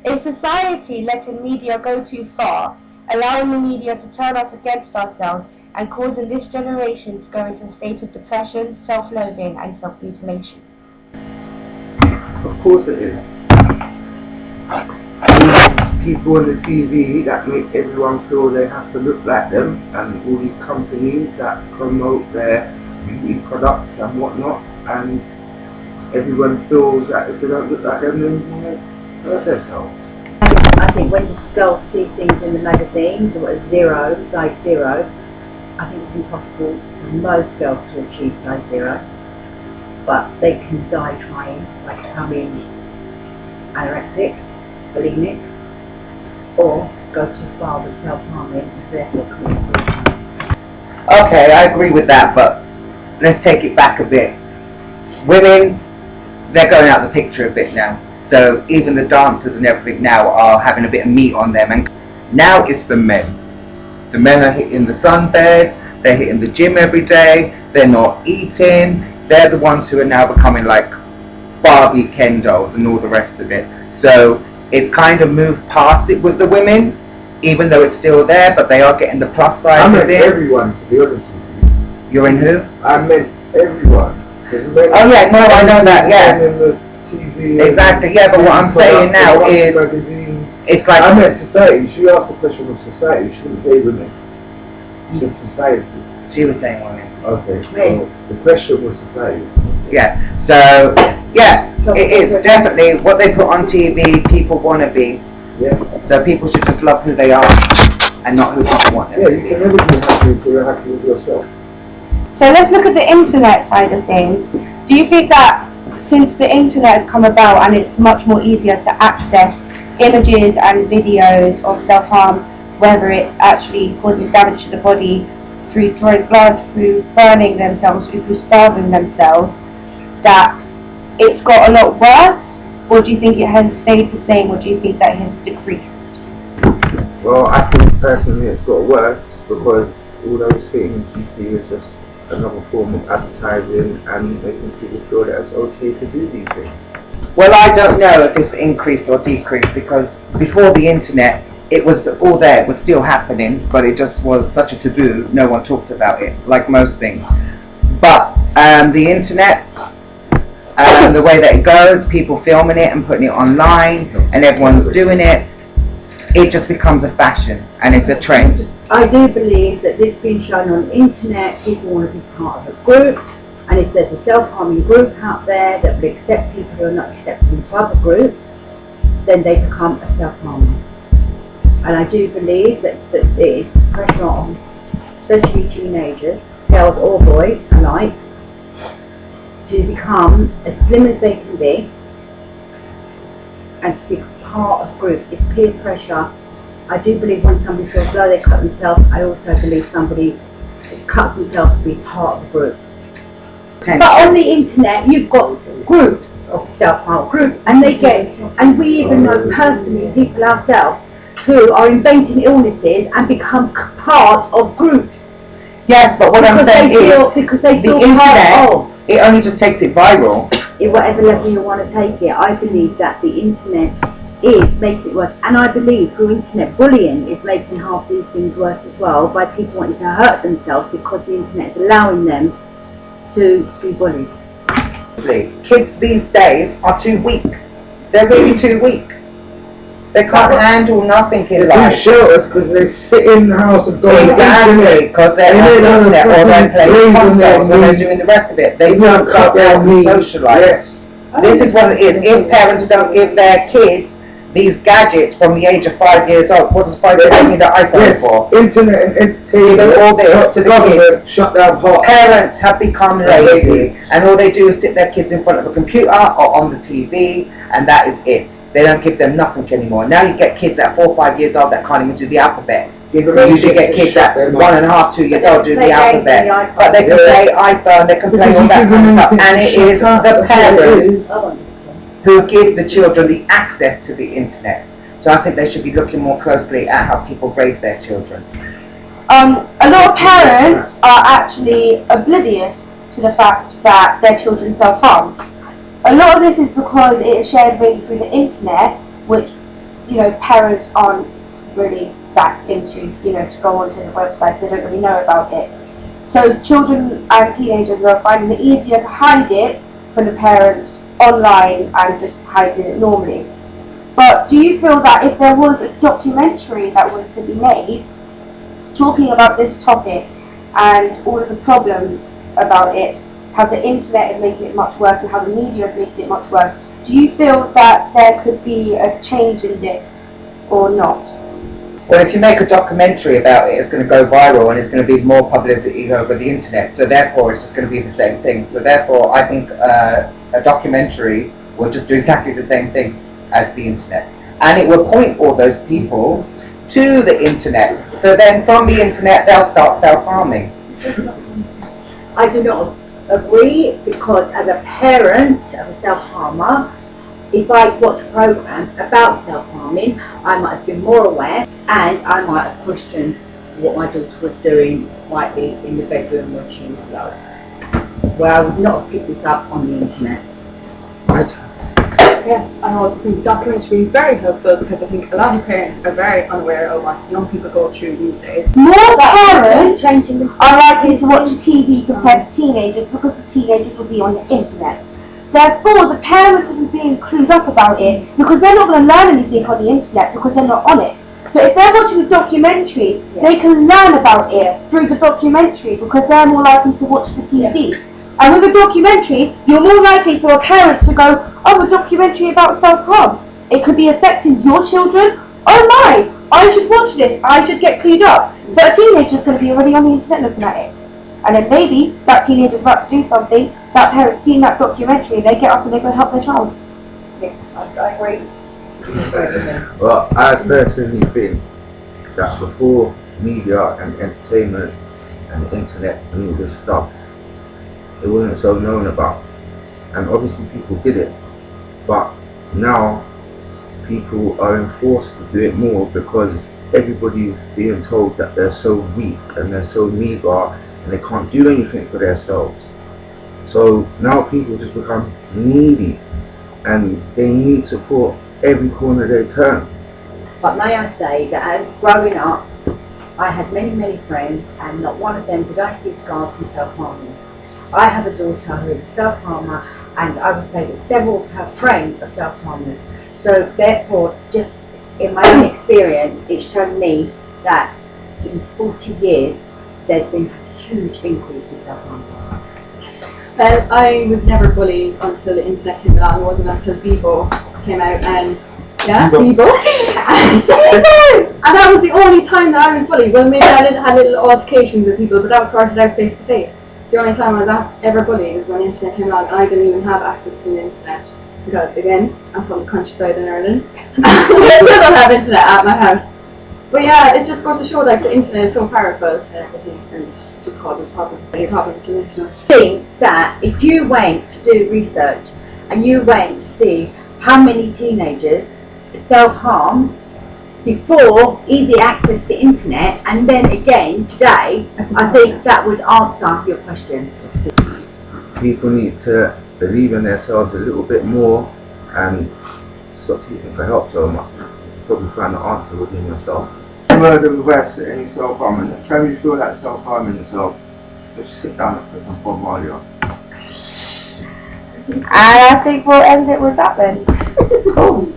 Is society letting media go too far, allowing the media to turn us against ourselves and causing this generation to go into a state of depression, self-loathing and self-mutilation? Of course it is. People on the TV that make everyone feel they have to look like them, and all these companies that promote their beauty products and whatnot, and everyone feels that if they don't look like them, then they hurt themselves. I think when girls see things in the magazine that are zero, size zero, I think it's impossible for most girls to achieve size zero, but they can die trying, like becoming anorexic, bulimic, or go too far with self-harming and therefore commit suicide. Okay, I agree with that, but let's take it back a bit. Women, they're going out the picture a bit now. So even the dancers and everything now are having a bit of meat on them. And now it's the men. The men are hitting the sunbeds, they're hitting the gym every day, they're not eating. They're the ones who are now becoming like Barbie Ken dolls and all the rest of it. So it's kind of moved past it with the women, even though it's still there, but they are getting the plus side I of meant it. everyone, to be honest with you. You're in who? I meant everyone. Oh yeah, no, I know that, yeah. In the TV exactly, yeah, but what I'm saying now is, magazines. it's like, I meant society. She asked the question of society. She didn't say women. She said society. she was saying women. Okay. So the question was society. Yeah, so, yeah, it is definitely what they put on TV, people want to be. Yeah. So people should just love who they are and not who people want them Yeah, to you be. can never be happy until you're happy with yourself. So let's look at the internet side of things. Do you think that since the internet has come about and it's much more easier to access images and videos of self-harm, whether it's actually causing damage to the body through drawing blood, through burning themselves, through starving themselves, that it's got a lot worse? Or do you think it has stayed the same, or do you think that it has decreased? Well, I think personally it's got worse because all those things you see is just another form of advertising and making people feel that it's okay to do these things. Well, I don't know if it's increased or decreased, because before the internet, it was all there, it was still happening, but it just was such a taboo, no one talked about it, like most things. But the internet, the way that it goes, people filming it and putting it online, and everyone's doing it, it just becomes a fashion, and it's a trend. I do believe that this being shown on the internet, people want to be part of a group, and if there's a self-harming group out there that will accept people who are not accepting to other groups, then they become a self-harmer. And I do believe that there is pressure on, especially teenagers, girls or boys alike, to become as slim as they can be and to be part of a group. It's peer pressure. I do believe when somebody feels low, they cut themselves. I also believe somebody cuts themselves to be part of a group. But on the internet, you've got groups of self-harm groups, and and we even know personally people ourselves who are inventing illnesses and become part of groups. Yes, but what I'm saying is, because they feel the internet, part of. it only just takes it viral. At whatever level you want to take it, I believe that the internet is making it worse, and I believe through internet bullying is making half these things worse as well, by people wanting to hurt themselves because the internet is allowing them to be bullied. Kids these days are too weak. They're really too weak. They can't handle nothing in They're life. too sheltered because they sit in the house and go on the Exactly, internet. because they're on the internet or they're playing consoles or they're doing the rest of it. They don't go out and socialise. Yes. This is what it is. If parents don't give their kids these gadgets from the age of 5 years old, what does 5 years old need an iPhone for? Internet and entertainment. Giving all this to the kids. Shut down parks. Parents have become lazy, and all they do is sit their kids in front of a computer or on the TV, and that is it. They don't give them nothing anymore. Now you get kids at 4 or 5 years old that can't even do the alphabet. You usually get kids at 1.5, 2 years old do the alphabet. But they can play iPhone, they can play all that kind of stuff, and it is the parents who give the children the access to the internet. So I think they should be looking more closely at how people raise their children. A lot of parents are actually oblivious to the fact that their children self-harm. A lot of this is because it is shared mainly through the internet, which you know, parents aren't really that into, you know, to go onto the website, they don't really know about it. So children and teenagers are finding it easier to hide it from the parents online and just hiding it normally. But do you feel that if there was a documentary that was to be made talking about this topic and all of the problems about it, how the internet is making it much worse and how the media is making it much worse, do you feel that there could be a change in this or not? Well, if you make a documentary about it, it's going to go viral and it's going to be more publicity over the internet. So therefore, it's just going to be the same thing. So therefore, I think a documentary will just do exactly the same thing as the internet. And it will point all those people to the internet. So then from the internet, they'll start self-harming. I do not agree, because as a parent of a self-harmer, if I watch programs about self-harming, I might have been more aware, and I might have questioned what my daughter was doing quietly in the bedroom when she was low. Well, I would not have picked this up on the internet. Right. Yes, I also think documentary is very helpful, because I think a lot of parents are very unaware of what young people go through these days. More parents Changing themselves. are likely to watch TV compared to teenagers because the teenagers will be on the internet. Therefore, the parents will be being clued up about it because they're not going to learn anything on the internet because they're not on it. But if they're watching a documentary, they can learn about it through the documentary because they're more likely to watch the TV. And with a documentary, you're more likely for a parent to go, oh, a documentary about self-harm. It could be affecting your children. Oh my, I should watch this. I should get clued up. But a teenager's going to be already on the internet looking at it. And then maybe that teenager's about to do something, that parent's seen that documentary, they get up and they go help their child. Yes, I agree. Well, I personally think that before media and entertainment and the internet and all this stuff, it wasn't so known about. And obviously people did it. But now people are enforced to do it more because everybody's being told that they're so weak and they're so meager and they can't do anything for themselves. So now people just become needy and they need support every corner they turn. But may I say that as growing up, I had many friends, and not one of them did I see scarred from self-harming. I have a daughter who is a self-harmer, and I would say that several of her friends are self-harmers. So therefore, just in my own experience, it's shown me that in 40 years, there's been a huge increase in self-harm. Well, I was never bullied until the internet came along. It wasn't until Bebo came out, and Bebo. And that was the only time that I was bullied. Well, maybe I didn't have little altercations with people, but that was sorted out face to face. The only time I was ever bullied was when the internet came along, and I didn't even have access to the internet. Because again, I'm from the countryside in Ireland. I still don't have internet at my house. But yeah, it just goes to show like the internet is so powerful, I think, and it just causes many problems to the internet. I think that if you went to do research and you went to see how many teenagers self-harmed before easy access to internet, and then again today, I think that would answer your question. People need to believe in themselves a little bit more and stop seeking for help so much. Probably find the answer within yourself. Murder, arrest, any self-harming. Next time you feel like self-harming yourself, just sit down and put some Bob Marley on. And I think we'll end it with that then. Cool.